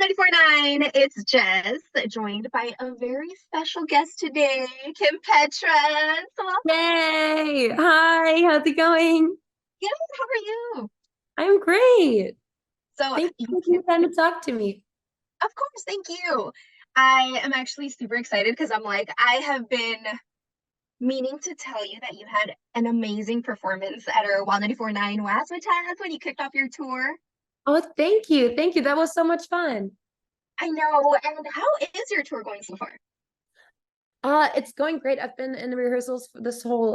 194.9. It's Jess, joined by a very special guest today, Kim Petras. Welcome. Yay! Hi, how's it going? Good. How are you? I'm great. So, Thank you you for taking can, the time to talk to me. of course, thank you. I am actually super excited because I have been meaning to tell you that you had an amazing performance at our 194.9 Waswatch when you kicked off your tour. Oh, thank you. Thank you. That was so much fun. I know. And how is your tour going so far? It's going great. I've been in the rehearsals for this whole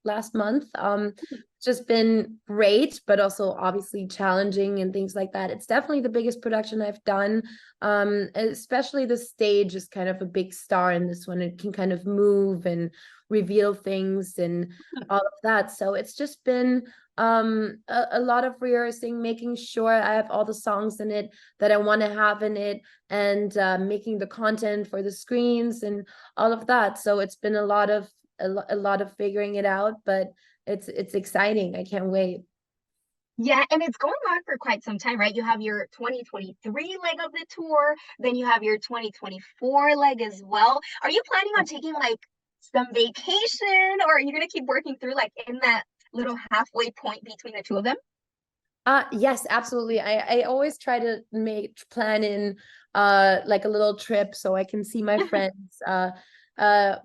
last month. It's just been great, but also obviously challenging and things like that. It's definitely the biggest production I've done. Especially the stage is kind of a big star in this one. It can kind of move and reveal things and all of that. So it's just been a lot of rehearsing, making sure I have all the songs in it that I want to have in it, and making the content for the screens and all of that. So it's been a lot of figuring it out, but it's exciting. I can't wait. Yeah, and it's going on for quite some time, right? You have your 2023 leg of the tour, then you have your 2024 leg as well. Are you planning on taking like some vacation, or are you going to keep working through like in that little halfway point between the two of them? Yes, absolutely. I always try to make plan in like a little trip so I can see my friends.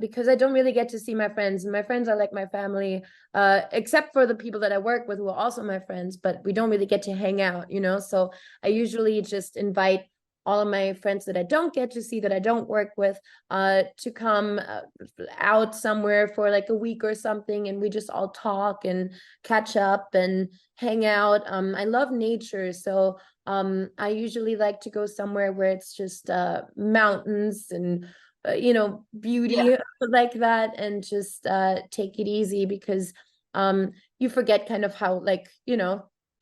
Because I don't really get to see my friends. And my friends are like my family, except for the people that I work with who are also my friends, but we don't really get to hang out, you know? So I usually just invite all of my friends that I don't get to see, that I don't work with, to come out somewhere for like a week or something, and we just all talk and catch up and hang out. I love nature, so I usually like to go somewhere where it's just mountains and Yeah. beauty like that, and just take it easy, because you forget kind of how, like,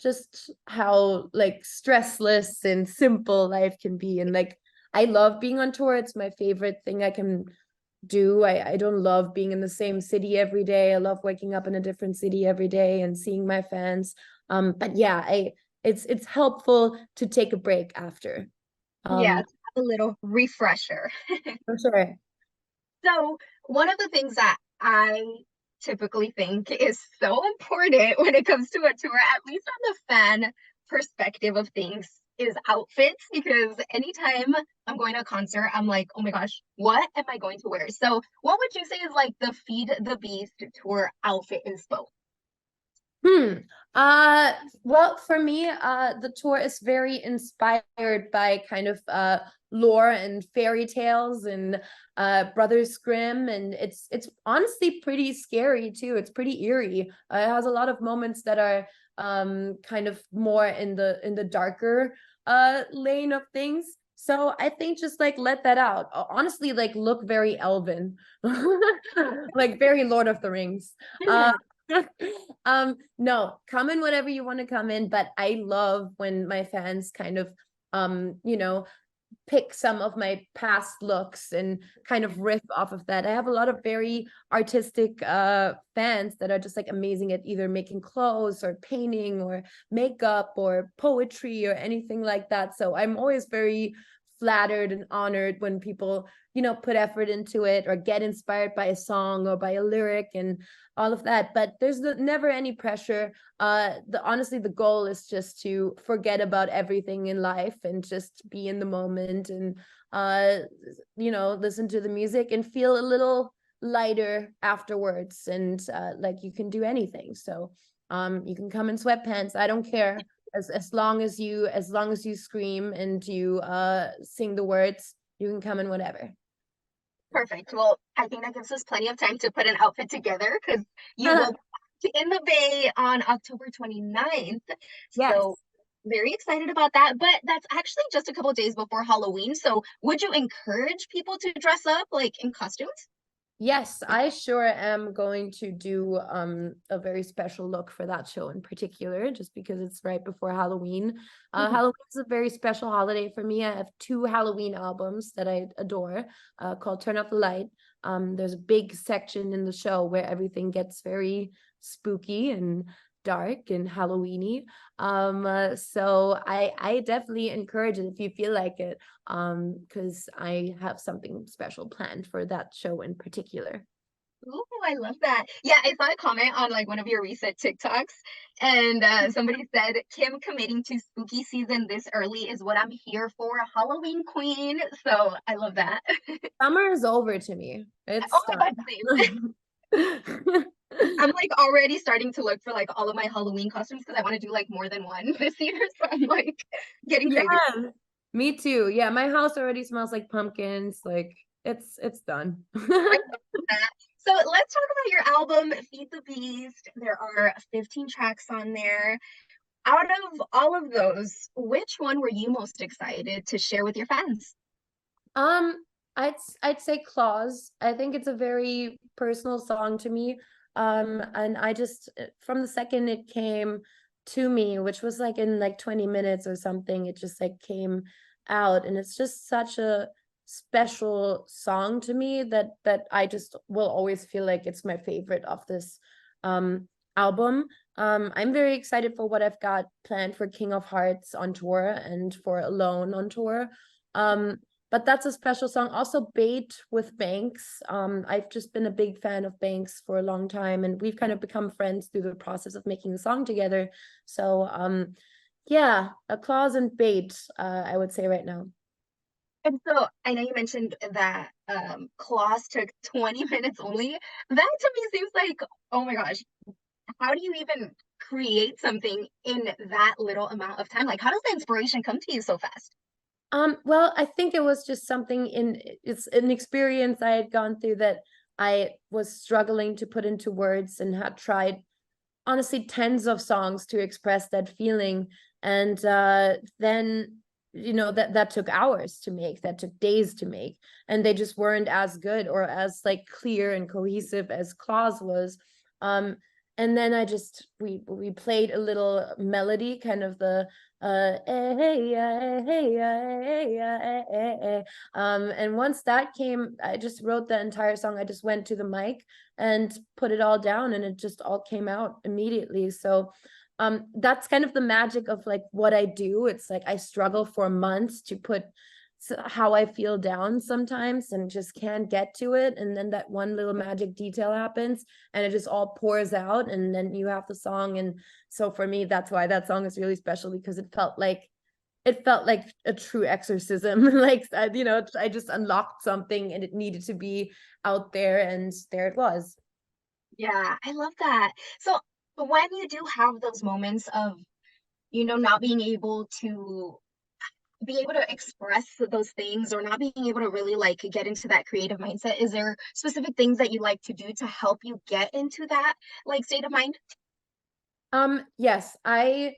just how like stressless and simple life can be. And like, I love being on tour. It's my favorite thing I can do. I don't love being in the same city every day. I love waking up in a different city every day and seeing my fans. But yeah, I it's helpful to take a break after. Yeah, Um, it's a little refresher. for sure. So, one of the things that I typically think is so important when it comes to a tour, at least on the fan perspective of things, is outfits. Because anytime I'm going to a concert, I'm like, oh my gosh, what am I going to wear? So, what would you say is like the Feed the Beast tour outfit inspo? Hmm. Uh, well, for me, the tour is very inspired by kind of lore and fairy tales and Brothers Grimm, and it's honestly pretty scary too. It's pretty eerie. It has a lot of moments that are kind of more in the darker lane of things. So I think just like let that out. Honestly, like look very elven, like very Lord of the Rings. No, come in whatever you want to come in, but I love when my fans kind of pick some of my past looks and kind of riff off of that. I have a lot of very artistic fans that are just like amazing at either making clothes or painting or makeup or poetry or anything like that. So I'm always very flattered and honored when people, put effort into it or get inspired by a song or by a lyric and all of that. But there's never any pressure. Honestly, the goal is just to forget about everything in life and just be in the moment, and listen to the music and feel a little lighter afterwards. And like, you can do anything. So you can come in sweatpants. I don't care. As long as you scream and you sing the words, you can come in whatever. Perfect. Well, I think that gives us plenty of time to put an outfit together because you will be in the Bay on October 29th. Yes. So very excited about that. But that's actually just a couple of days before Halloween. So would you encourage people to dress up like in costumes? Yes, I sure am going to do a very special look for that show in particular, just because it's right before Halloween. Mhm. Halloween is a very special holiday for me. I have two Halloween albums that I adore, called Turn Up the Light. There's a big section in the show where everything gets very spooky, and dark and Halloweeny. So I definitely encourage it if you feel like it, because I have something special planned for that show in particular. Ooh, I love that. Yeah, I saw a comment on like one of your recent TikToks, and somebody said, Kim committing to spooky season this early is what I'm here for, Halloween queen. So I love that. Summer is over to me. Oh It's my God, same. done. I'm like already starting to look for like all of my Halloween costumes because I want to do like more than one this year. So I'm like getting Yeah, crazy. me too. Yeah, my house already smells like pumpkins. Like it's done. I love that. So let's talk about your album, Feed the Beast. There are 15 tracks on there. Out of all of those, which one were you most excited to share with your fans? Um, I'd say Claws. I think it's a very personal song to me. And I just from the second it came to me, which was like in like 20 minutes or something, it just like came out, and it's just such a special song to me that I just will always feel like it's my favorite of this album. I'm very excited for what I've got planned for King of Hearts on tour and for Alone on tour. Um, but that's a special song. Also, Bait with Banks. I've just been a big fan of Banks for a long time, and we've kind of become friends through the process of making the song together. So, yeah, a Claws and Bait, I would say right now. And so I know you mentioned that class took 20 minutes only. That to me seems like, oh my gosh, how do you even create something in that little amount of time? Like, how does the inspiration come to you so fast? Well, I think it was just something it's an experience I had gone through that I was struggling to put into words and had tried honestly tens of songs to express that feeling. And then that took hours to make, that took days to make, and they just weren't as good or as like clear and cohesive as Claus was. And then we played a little melody, kind of the and once that came, I just wrote the entire song. I just went to the mic and put it all down, and it just all came out immediately. So that's kind of the magic of like what I do. It's like I struggle for months to put how I feel down sometimes and just can't get to it, and then that one little magic detail happens and it just all pours out, and then you have the song. And so for me, that's why that song is really special, because it felt like a true exorcism. Like I just unlocked something and it needed to be out there, and there it was. Yeah, I love that. So when you do have those moments of, not being able to be able to express those things or not being able to really like get into that creative mindset, is there specific things that you like to do to help you get into that like state of mind? Yes, I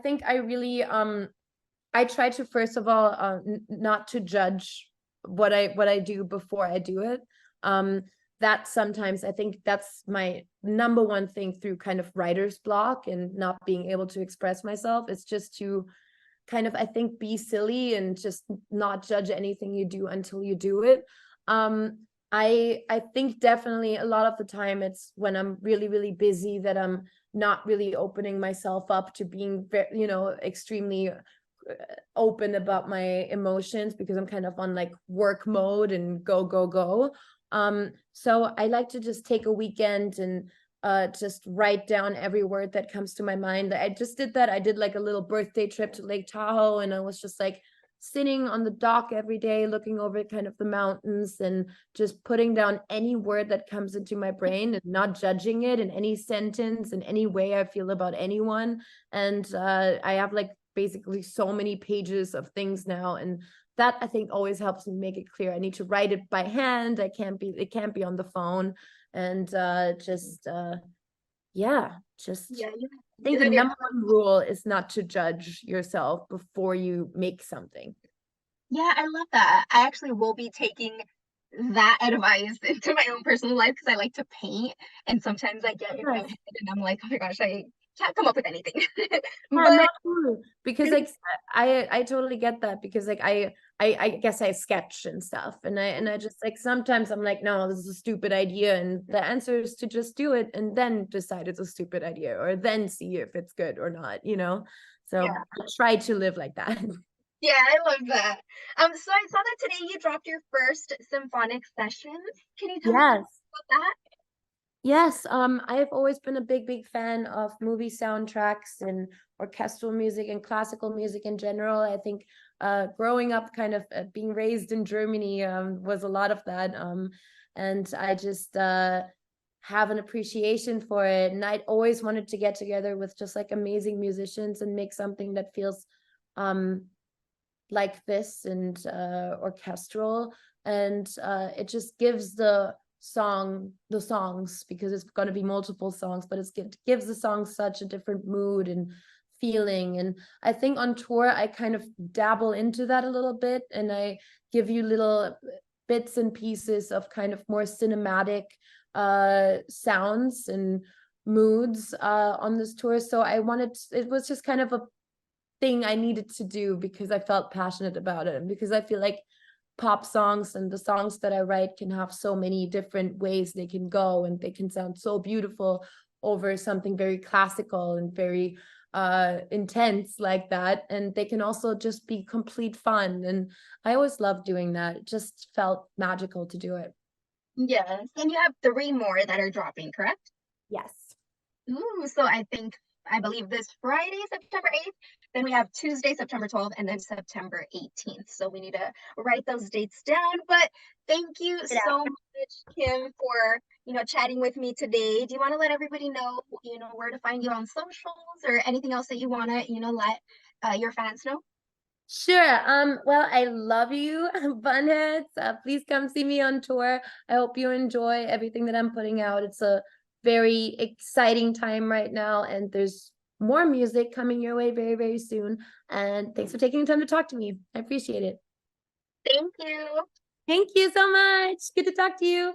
think I really I try to first of all not to judge what I do before I do it. That sometimes I think that's my number one thing through kind of writer's block and not being able to express myself. It's just to kind of, I think, be silly and just not judge anything you do until you do it. I think definitely a lot of the time it's when I'm really, really busy that I'm not really opening myself up to being extremely open about my emotions, because I'm kind of on like work mode and go, go, go. So I like to just take a weekend and just write down every word that comes to my mind. I just did that. I did like a little birthday trip to Lake Tahoe, and I was just like sitting on the dock every day, looking over kind of the mountains and just putting down any word that comes into my brain and not judging it in any sentence, in any way I feel about anyone. And I have like basically so many pages of things now, and that I think always helps me make it clear. I need to write it by hand. It can't be on the phone. And yeah, just Yeah, you I think the did it. number one rule is not to judge yourself before you make something. Yeah, I love that. I actually will be taking that advice into my own personal life because I like to paint, and sometimes I get in my Yes. head and I'm like, oh my gosh, I can't come up with anything. Yeah, no, But totally. Because like I totally get that because like I guess I sketch and stuff and I just like sometimes I'm like, no, this is a stupid idea. And the answer is to just do it and then decide it's a stupid idea or then see if it's good or not, you know? So yeah, I try to live like that. yeah, I love that. So I saw that today you dropped your first symphonic sessions. Can you tell me Yes. about that? Yes, I've always been a big fan of movie soundtracks and orchestral music and classical music in general. I think growing up, kind of being raised in Germany, was a lot of that. And I just have an appreciation for it. And I'd always wanted to get together with just like amazing musicians and make something that feels um, like this and orchestral. And it just gives the songs because it's going to be multiple songs, but it gives the song such a different mood and feeling. And I think on tour I kind of dabble into that a little bit and I give you little bits and pieces of kind of more cinematic sounds and moods on this tour. So it was just kind of a thing I needed to do because I felt passionate about it and because I feel like pop songs and the songs that I write can have so many different ways they can go and they can sound so beautiful over something very classical and very intense like that, and they can also just be complete fun, and I always loved doing that. It just felt magical to do it. Yes, and you have three more that are dropping, correct? Yes. Ooh, so I believe this Friday, September 8th. Then we have Tuesday, September 12th, and then September 18th. So we need to write those dates down. But thank you so much, Kim, for chatting with me today. Do you want to let everybody know, where to find you on socials or anything else that you want to, let your fans know? Sure. Well, I love you, Bunheads. Please come see me on tour. I hope you enjoy everything that I'm putting out. It's a very exciting time right now, and there's more music coming your way very soon. And thanks for taking the time to talk to me. I appreciate it. Thank you. Thank you so much. Good to talk to you.